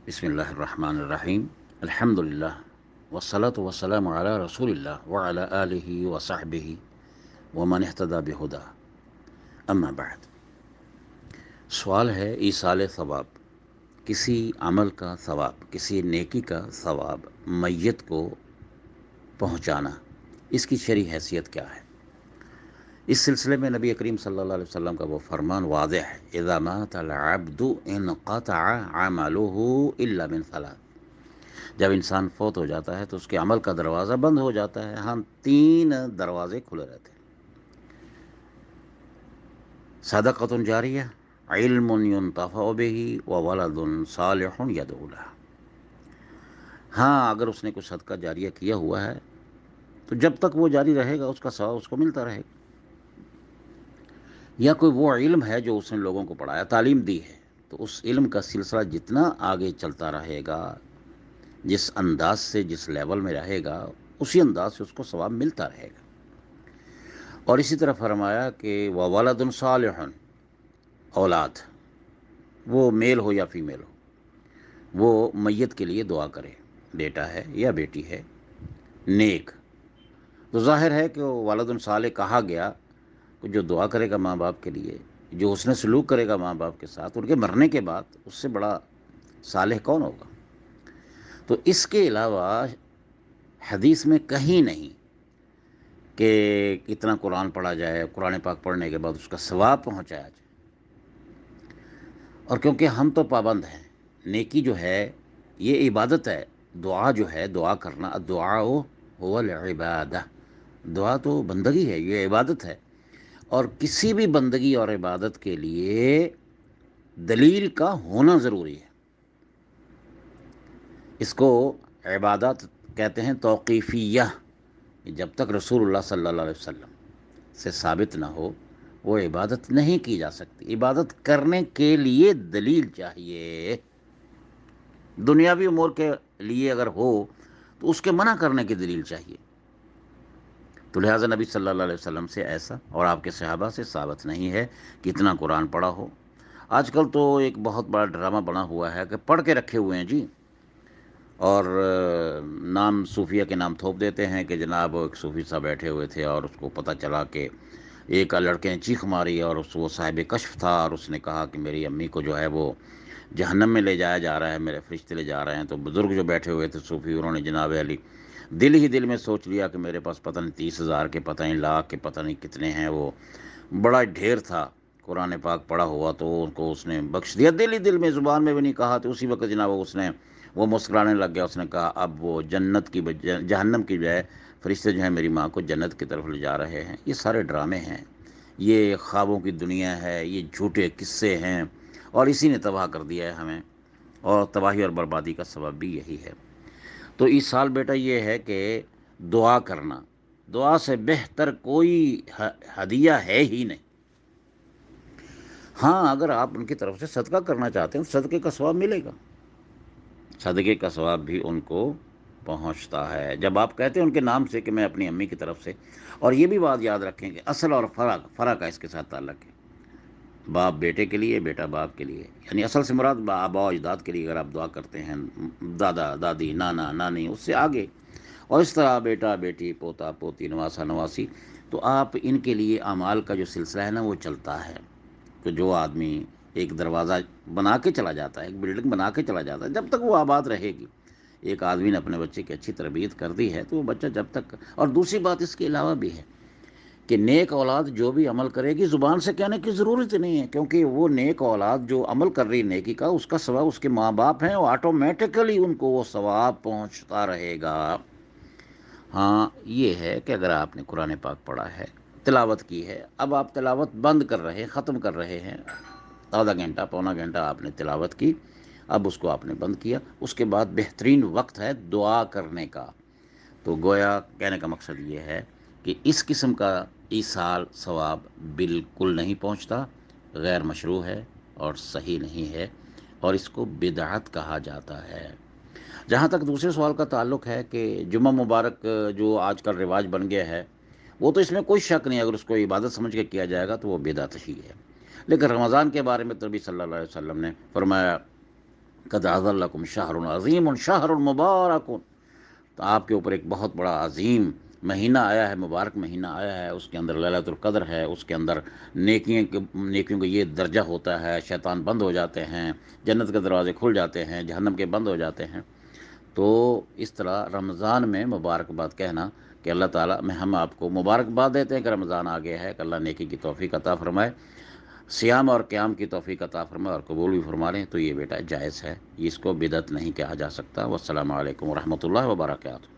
بسم اللہ الرحمن الرحیم الحمد للہ والصلاة والسلام علی رسول اللہ وعلی آلہ وصحبہ ومن اہتدی بہدہ اما بعد۔ سوال ہے ایصال ثواب، کسی عمل کا ثواب، کسی نیکی کا ثواب میت کو پہنچانا، اس کی شرعی حیثیت کیا ہے؟ اس سلسلے میں نبی کریم صلی اللہ علیہ وسلم کا وہ فرمان واضح ہے، اذا مات العبد انقطع عمله الا من ثلاث۔ جب انسان فوت ہو جاتا ہے تو اس کے عمل کا دروازہ بند ہو جاتا ہے، ہم 3 دروازے کھلے رہتے ہیں: صدقۃ جاریہ، علم ينتفع به، وولد صالح يدعو له۔ ہاں، اگر اس نے کوئی صدقہ جاریہ کیا ہوا ہے تو جب تک وہ جاری رہے گا اس کا ثواب اس کو ملتا رہے گا، یا کوئی وہ علم ہے جو اس نے لوگوں کو پڑھایا، تعلیم دی ہے، تو اس علم کا سلسلہ جتنا آگے چلتا رہے گا، جس انداز سے جس لیول میں رہے گا، اسی انداز سے اس کو ثواب ملتا رہے گا۔ اور اسی طرح فرمایا کہ وَوَلَدٌ صَالِحٌ، اولاد، وہ میل ہو یا فیمیل ہو، وہ میت کے لیے دعا کرے، بیٹا ہے یا بیٹی ہے نیک، تو ظاہر ہے کہ وہ ولد صالح کہا گیا کہ جو دعا کرے گا ماں باپ کے لیے، جو حسن سلوک کرے گا ماں باپ کے ساتھ ان کے مرنے کے بعد، اس سے بڑا صالح کون ہوگا؟ تو اس کے علاوہ حدیث میں کہیں نہیں کہ کتنا قرآن پڑھا جائے، قرآن پاک پڑھنے کے بعد اس کا ثواب پہنچایا جائے۔ اور کیونکہ ہم تو پابند ہیں، نیکی جو ہے یہ عبادت ہے، دعا جو ہے، دعا کرنا، الدعاء هو العبادہ، دعا تو بندگی ہے، یہ عبادت ہے، اور کسی بھی بندگی اور عبادت کے لیے دلیل کا ہونا ضروری ہے۔ اس کو عبادت کہتے ہیں توقیفیہ، جب تک رسول اللہ صلی اللہ علیہ وسلم سے ثابت نہ ہو وہ عبادت نہیں کی جا سکتی۔ عبادت کرنے کے لیے دلیل چاہیے، دنیاوی امور کے لیے اگر ہو تو اس کے منع کرنے کی دلیل چاہیے، تو لہٰذا نبی صلی اللہ علیہ وسلم سے ایسا اور آپ کے صحابہ سے ثابت نہیں ہے کہ اتنا قرآن پڑھا ہو۔ آج کل تو ایک بہت بڑا ڈرامہ بنا ہوا ہے کہ پڑھ کے رکھے ہوئے ہیں جی، اور نام صوفیہ کے نام تھوپ دیتے ہیں کہ جناب ایک صوفی صاحب بیٹھے ہوئے تھے اور اس کو پتہ چلا کہ ایک لڑکے نے چیخ ماری اور وہ صاحب کشف تھا، اور اس نے کہا کہ میری امی کو جو ہے وہ جہنم میں لے جایا جا رہا ہے، میرے فرشتے لے جا رہے ہیں۔ تو بزرگ جو بیٹھے ہوئے تھے صوفی، انہوں نے جناب علی دل ہی دل میں سوچ لیا کہ میرے پاس پتہ نہیں 30,000 کے، پتہ نہیں لاکھ کے، پتہ نہیں کتنے ہیں، وہ بڑا ڈھیر تھا قرآن پاک پڑھا ہوا، تو ان کو اس نے بخش دیا دل ہی دل میں، زبان میں بھی نہیں کہا۔ تو اسی وقت جناب اس نے وہ مسکرانے لگ گیا، اس نے کہا اب وہ جنت کی جہنم کی بجائے فرشتے جو ہیں میری ماں کو جنت کی طرف لے جا رہے ہیں۔ یہ سارے ڈرامے ہیں، یہ خوابوں کی دنیا ہے، یہ جھوٹے قصے ہیں، اور اسی نے تباہ کر دیا ہے ہمیں، اور تباہی اور بربادی کا سبب بھی یہی ہے۔ تو اس سال بیٹا یہ ہے کہ دعا کرنا، دعا سے بہتر کوئی ہدیہ ہے ہی نہیں۔ ہاں، اگر آپ ان کی طرف سے صدقہ کرنا چاہتے ہیں صدقے کا ثواب ملے گا، صدقے کا ثواب بھی ان کو پہنچتا ہے جب آپ کہتے ہیں ان کے نام سے کہ میں اپنی امی کی طرف سے۔ اور یہ بھی بات یاد رکھیں کہ اصل اور فرع کا اس کے ساتھ تعلق ہے، باپ بیٹے کے لیے، بیٹا باپ کے لیے، یعنی اصل سے مراد آبا و اجداد کے لیے اگر آپ دعا کرتے ہیں، دادا دادی، نانا نانی، اس سے آگے، اور اس طرح بیٹا بیٹی، پوتا پوتی، نواسا نواسی، تو آپ ان کے لیے اعمال کا جو سلسلہ ہے نا وہ چلتا ہے۔ کہ جو آدمی ایک دروازہ بنا کے چلا جاتا ہے، ایک بلڈنگ بنا کے چلا جاتا ہے، جب تک وہ آباد رہے گی، ایک آدمی نے اپنے بچے کی اچھی تربیت کر دی ہے تو وہ بچہ جب تک، اور دوسری بات اس کے علاوہ بھی ہے کہ نیک اولاد جو بھی عمل کرے گی زبان سے کہنے کی ضرورت نہیں ہے، کیونکہ وہ نیک اولاد جو عمل کر رہی نیکی کا، اس کا ثواب اس کے ماں باپ ہیں، اور آٹومیٹکلی ان کو وہ ثواب پہنچتا رہے گا۔ ہاں یہ ہے کہ اگر آپ نے قرآن پاک پڑھا ہے، تلاوت کی ہے، اب آپ تلاوت بند کر رہے، ختم کر رہے ہیں، آدھا گھنٹہ پونا گھنٹہ آپ نے تلاوت کی، اب اس کو آپ نے بند کیا، اس کے بعد بہترین وقت ہے دعا کرنے کا۔ تو گویا کہنے کا مقصد یہ ہے کہ اس قسم کا ایصال ثواب بالکل نہیں پہنچتا، غیر مشروع ہے اور صحیح نہیں ہے، اور اس کو بدعت کہا جاتا ہے۔ جہاں تک دوسرے سوال کا تعلق ہے کہ جمعہ مبارک جو آج کل رواج بن گیا ہے، وہ تو اس میں کوئی شک نہیں، اگر اس کو عبادت سمجھ کے کیا جائے گا تو وہ بدعت ہی ہے۔ لیکن رمضان کے بارے میں تو نبی صلی اللہ علیہ وسلم نے فرمایا قد اذلکم شہر عظیم شہر مبارک، تو آپ کے اوپر ایک بہت بڑا عظیم مہینہ آیا ہے، مبارک مہینہ آیا ہے، اس کے اندر لیلۃ القدر ہے، اس کے اندر نیکیوں کا یہ درجہ ہوتا ہے، شیطان بند ہو جاتے ہیں، جنت کے دروازے کھل جاتے ہیں، جہنم کے بند ہو جاتے ہیں۔ تو اس طرح رمضان میں مبارکباد کہنا کہ اللہ تعالیٰ میں ہم آپ کو مبارکباد دیتے ہیں کہ رمضان آ گیا ہے، کہ اللہ نیکی کی توفیق عطا فرمائے، سیام اور قیام کی توفیق عطا فرمائے اور قبول بھی فرما لیں، تو یہ بیٹا جائز ہے، اس کو بدعت نہیں کہا جا سکتا۔ والسلام علیکم ورحمۃ اللہ وبرکاتہ۔